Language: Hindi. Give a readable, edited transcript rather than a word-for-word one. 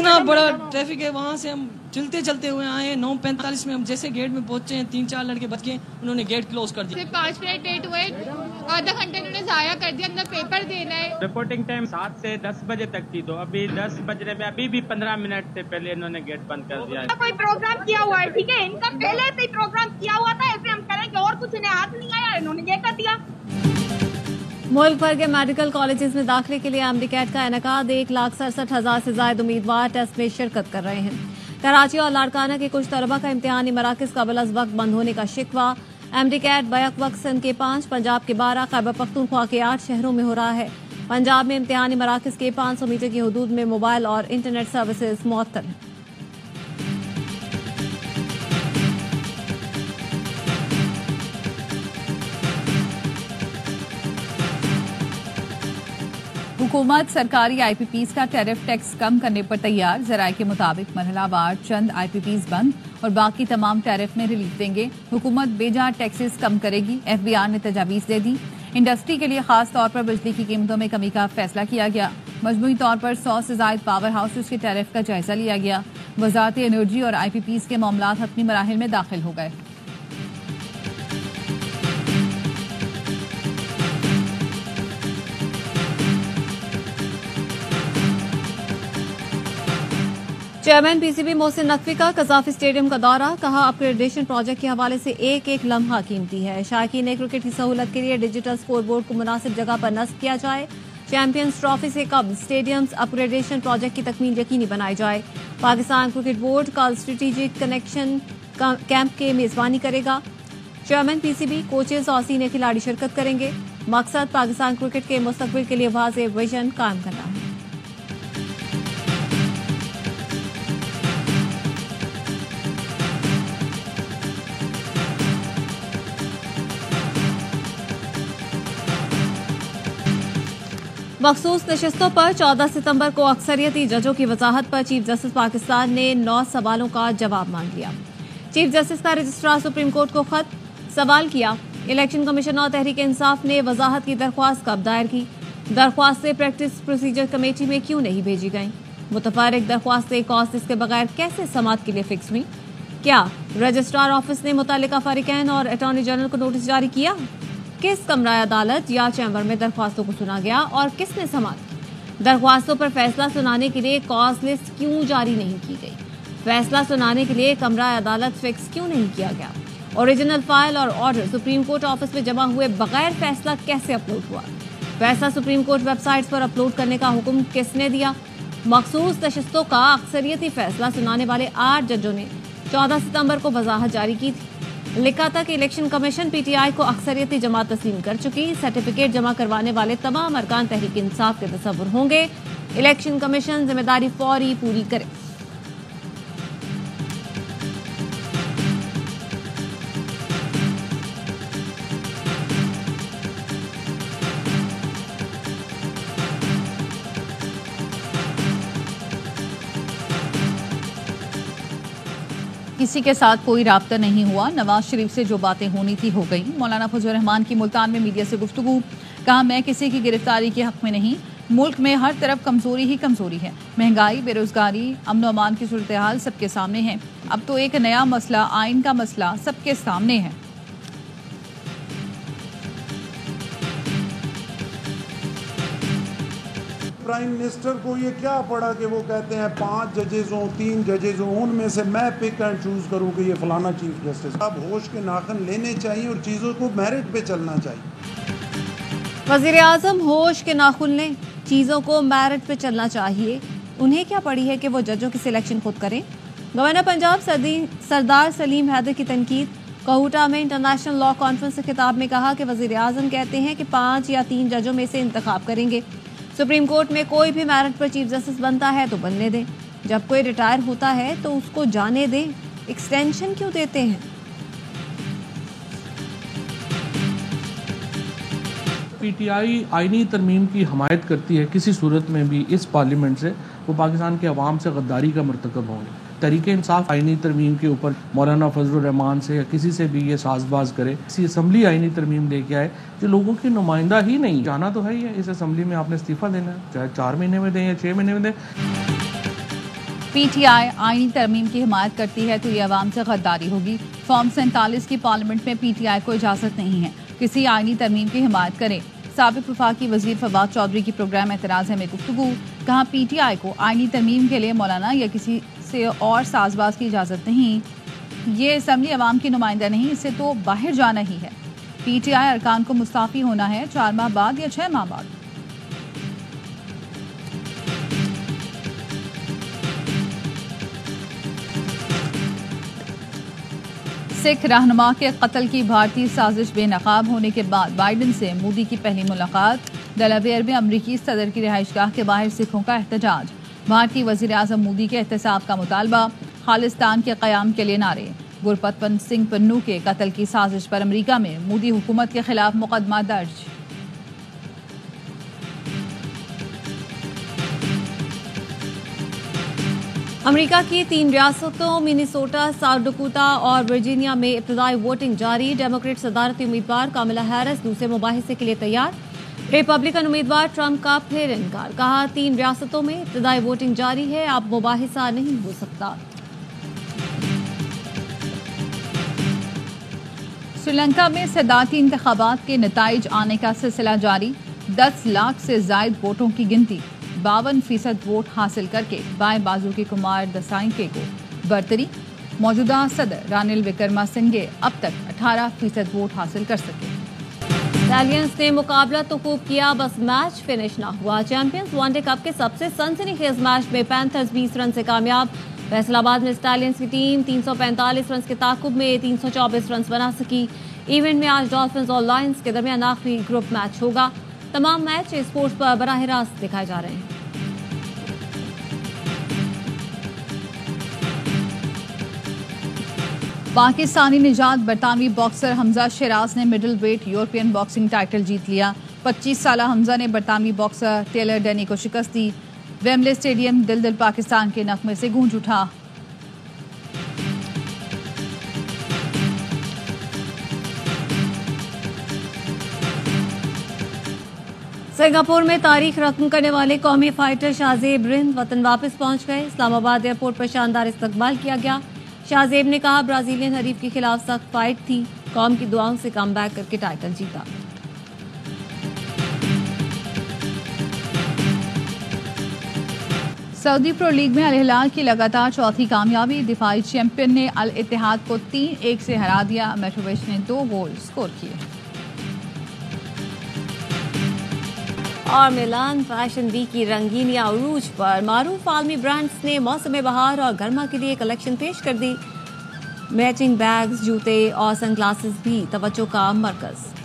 इतना बड़ा ट्रैफिक है, वहाँ से हम चलते चलते हुए आए 9:45 में। हम जैसे गेट में पहुंचे हैं 3-4 लड़के बच गए, उन्होंने गेट क्लोज कर दिया। सिर्फ 5 मिनट लेट हुए, आधा घंटा उन्होंने जाया कर दिया, अंदर पेपर देना है। रिपोर्टिंग टाइम 7 से 10 बजे तक थी, तो अभी 10 बजने में अभी भी 15 मिनट से पहले इन्होंने गेट बंद कर दिया है। कोई प्रोग्राम किया हुआ है, ठीक है, इनका पहले से ही प्रोग्राम किया हुआ था, ऐसे हम करें कि और कुछ इन्हें हाथ नहीं आया, इन्होंने ये कर दिया। मुल्क भर के मेडिकल कॉलेजेस में दाखिले के लिए एमडीकैट का इनेकाद 1,67,000 से ज्यादा उम्मीदवार टेस्ट में शिरकत कर रहे हैं। कराची और लाड़काना के कुछ तलबा का इम्तिहानी मराकज कबल अज वक्त बंद होने का शिकवा। एमडीकैट बैक वक्त सिंध के 5, पंजाब के 12, खैबर पख्तूनख्वा के 8 शहरों में हो रहा है। पंजाब में इम्तिहानी मराकज के 500 मीटर की हदूद में मोबाइल और इंटरनेट सर्विसेज मुअत्तल हैं। हुकूमत सरकारी आईपीपीज का टैरिफ टैक्स कम करने पर तैयार। जराये के मुताबिक मरहलावार चंद आईपीपीज बंद और बाकी तमाम टैरिफ में रिलीफ देंगे। हुकूमत बेजा टैक्सेस कम करेगी। एफबीआर ने तजावीज दे दी। इंडस्ट्री के लिए खास तौर पर बिजली की कीमतों में कमी का फैसला किया गया। मजमूई तौर पर 100 से ज्यादा पावर हाउसेज के टैरिफ का जायजा लिया गया। वजारत एनर्जी और आईपीपीज के मामलात हतमी मराहिल में दाखिल हो गए। चेयरमैन पीसीबी मोहसिन नकवी का कजाफी स्टेडियम का दौरा। कहा, अपग्रेडेशन प्रोजेक्ट के हवाले से एक एक लम्हा कीमती है। शायकीन ने क्रिकेट की सहूलत के लिए डिजिटल स्कोरबोर्ड को मुनासिब जगह पर नस्ब किया जाए। चैंपियंस ट्रॉफी से कबल स्टेडियम्स अपग्रेडेशन प्रोजेक्ट की तकमील यकीनी बनाई जाए। पाकिस्तान क्रिकेट बोर्ड कल स्ट्रेटेजिक कनेक्शन कैंप के मेजबानी करेगा। चेयरमैन पीसीबी, कोचेज और सीनियर खिलाड़ी शिरकत करेंगे। मकसद पाकिस्तान क्रिकेट के मुस्तकबिल के लिए वाज़ेह विजन कायम करना है। मखसूस नशिस्तों पर 14 सितंबर को अक्सरियती जजों की वजाहत पर चीफ जस्टिस पाकिस्तान ने 9 सवालों का जवाब मांग लिया। चीफ जस्टिस का रजिस्ट्रार सुप्रीम कोर्ट को खत सवाल किया। इलेक्शन कमीशन और तहरीक इंसाफ ने वजाहत की दरख्वास्त कब दायर की? दरख्वास्तें प्रैक्टिस प्रोसीजर कमेटी में क्यों नहीं भेजी गईं? मुतफर्रिक दरख्वास्तें कॉस्ट के बगैर कैसे समाअत के लिए फिक्स हुई? क्या रजिस्ट्रार ऑफिस ने मुतल्लिका फरीकैन और अटॉर्नी जनरल को नोटिस जारी किया? किस कमरा अदालत या चैम्बर में दरख्वास्तों को सुना गया और किसने समाअत की? दरख्वास्तों पर फैसला सुनाने के लिए कॉज लिस्ट क्यों जारी नहीं की गई? फैसला सुनाने के लिए कमरा अदालत फिक्स क्यों नहीं किया गया? ओरिजिनल फाइल और ऑर्डर सुप्रीम कोर्ट ऑफिस में जमा हुए बगैर फैसला कैसे अपलोड हुआ? फैसला सुप्रीम कोर्ट वेबसाइट पर अपलोड करने का हुक्म किसने दिया? मखसूस नशिस्तों का अक्सरियती फैसला सुनाने वाले 8 जजों ने 14 सितंबर को वजाहत जारी की थी। लिखा था कि इलेक्शन कमीशन पीटीआई को अक्सरियती जमात तस्लीम कर चुकी। सर्टिफिकेट जमा करवाने वाले तमाम अरकान तहरीक इंसाफ के तस्वुर होंगे। इलेक्शन कमीशन जिम्मेदारी फौरी पूरी करे। किसी के साथ कोई राब्ता नहीं हुआ। नवाज शरीफ से जो बातें होनी थी हो गई। मौलाना फजल रहमान की मुल्तान में मीडिया से गुफ्तगू। कहा, मैं किसी की गिरफ्तारी के हक में नहीं। मुल्क में हर तरफ कमजोरी ही कमजोरी है। महंगाई, बेरोजगारी, अमन अमान की सूरत हाल सबके सामने है। अब तो एक नया मसला, आइन का मसला सबके सामने है। प्राइम मिनिस्टर को ये क्या पड़ा कि वो कहते हैं 5 जजेज हों, 3 जजेज हों, उनमें से मैं पिक एंड चूज करूं कि ये फलाना चीफ जस्टिस। अब होश के नाखन लेने चाहिए और चीज़ों को मेरिट पे चलना चाहिए। वजीर आजम होश के नाखुन लें, चीज़ों को मेरिट पे चलना चाहिए। उन्हें क्या पड़ी है कि वो जजों की सिलेक्शन खुद करें? गवर्नर पंजाब सरदार सलीम हैदर की तनकीद। कहूटा में इंटरनेशनल लॉ कॉन्फ्रेंस से खिताब में कहा कि वजीर आजम कहते हैं कि 5 या 3 जजों में से इंतखाब करेंगे। सुप्रीम कोर्ट में कोई भी मेरिट पर चीफ जस्टिस बनता है तो बनने दें। जब कोई रिटायर होता है तो उसको जाने दें। एक्सटेंशन क्यों देते हैं? पीटीआई आईनी तरमीम की हमायत करती है किसी सूरत में भी इस पार्लियामेंट से, वो पाकिस्तान के अवाम से गद्दारी का मरतकब होंगे। तरीके इंसाफ आईनी तरमीम के ऊपर मौलाना फजल रहमान से या किसी से भी ये साजबाज करे, इसी असम्बली आईनी तरमीम लेके आए जो लोगों की नुमाइंदा ही नहीं। जाना तो है ही है, इस असम्बली में आपने इस्तीफा देना है, चाहे 4 महीने में दें या 6 महीने में दें। पीटीआई आईनी तरमीम की हिमायत करती है तो ये अवाम से गद्दारी होगी। फॉर्म 47 की पार्लियामेंट में पीटीआई को इजाजत नहीं है किसी आईनी तरमीम की हिमायत करे। साबिक वफाकी वजीर फवाद चौधरी की प्रोग्राम एतराज़ है में गुफ्तगू, कहा पीटीआई को आईनी तरमीम के लिए मौलाना या किसी से और साजबाज की इजाज़त नहीं। ये असम्बली अवाम की नुमाइंदा नहीं, इससे तो बाहर जाना ही है। पीटीआई अरकान को मुस्ताफी होना है 4 माह बाद या 6 माह बाद। सिख रहनुमा के कत्ल की भारतीय साजिश बेनकाब होने के बाद बाइडन से मोदी की पहली मुलाकात। डेलावेयर में अमरीकी सदर की रिहाइशगाह के बाहर सिखों का एहतजाज। भारतीय वजीर आजम मोदी के एहतसाब का मुतालबा। खालिस्तान के क़याम के लिए नारे। गुरपतवंत सिंह पन्नू के कत्ल की साजिश पर अमरीका में मोदी हुकूमत के खिलाफ मुकदमा दर्ज। अमेरिका की 3 रियासतों मिनेसोटा, साउथ डकोटा और वर्जीनिया में इब्तदाई वोटिंग जारी। डेमोक्रेट सदारती उम्मीदवार कामिला हैरिस दूसरे मुबाहिसे के लिए तैयार। रिपब्लिकन उम्मीदवार ट्रंप का फिर इनकार, कहा 3 रियासतों में इब्तदाई वोटिंग जारी है, अब मुबाहिसा नहीं हो सकता। श्रीलंका में सदारती इंतखाबात के नताइज आने का सिलसिला जारी। 10 लाख से जायद वोटों की गिनती। 52% वोट हासिल करके बाएं बाजू के कुमार दसाइके को बरतरी। मौजूदा सदर रानिल विक्रमासिंघे अब तक 18% वोट हासिल कर सके। इटालियंस ने मुकाबला तो खूब किया, बस मैच फिनिश ना हुआ। चैंपियंस वनडे कप के सबसे सनसनीखेज मैच में पैंथर्स 20 रन से कामयाब। फैसलाबाद में स्टालियंस की टीम 345 रन के ताकुब में 324 रन बना सकी। इवेंट में आज डॉल्फिन्स और लायंस के दरमियान आखिरी ग्रुप मैच होगा। तमाम मैच स्पोर्ट्स पर बराह रास्त दिखाए जा रहे हैं। पाकिस्तानी निजात बरतानवी बॉक्सर हमजा शिराज ने middleweight European boxing title जीत लिया। 25 साला हमजा ने बरतानवी बॉक्सर टेलर डेनी को शिकस्त दी। वेम्बले स्टेडियम दिल दिल पाकिस्तान के नगमे से गूंज उठा। सिंगापुर में तारीख रकम करने वाले कौमी फाइटर शाहजेब रिंद वतन वापस पहुंच गए। इस्लामाबाद एयरपोर्ट पर शानदार इस्तकबाल किया गया। शाहजेब ने कहा ब्राजीलियन हरीफ के खिलाफ सख्त फाइट थी, कौम की दुआओं से कमबैक करके टाइटल जीता। सऊदी प्रो लीग में अल हिलाल की लगातार चौथी कामयाबी। दिफाई चैंपियन ने अल इत्तेहाद को 3-1 से हरा दिया। मिट्रोविच ने 2 गोल स्कोर किए। और मिलान फैशन वीक की रंगीनियां उरूज पर। मारूफ आलमी ब्रांड्स ने मौसम बहार और गर्मा के लिए कलेक्शन पेश कर दी। मैचिंग बैग्स, जूते और सनग्लासेस भी तवज्जो का मरकज।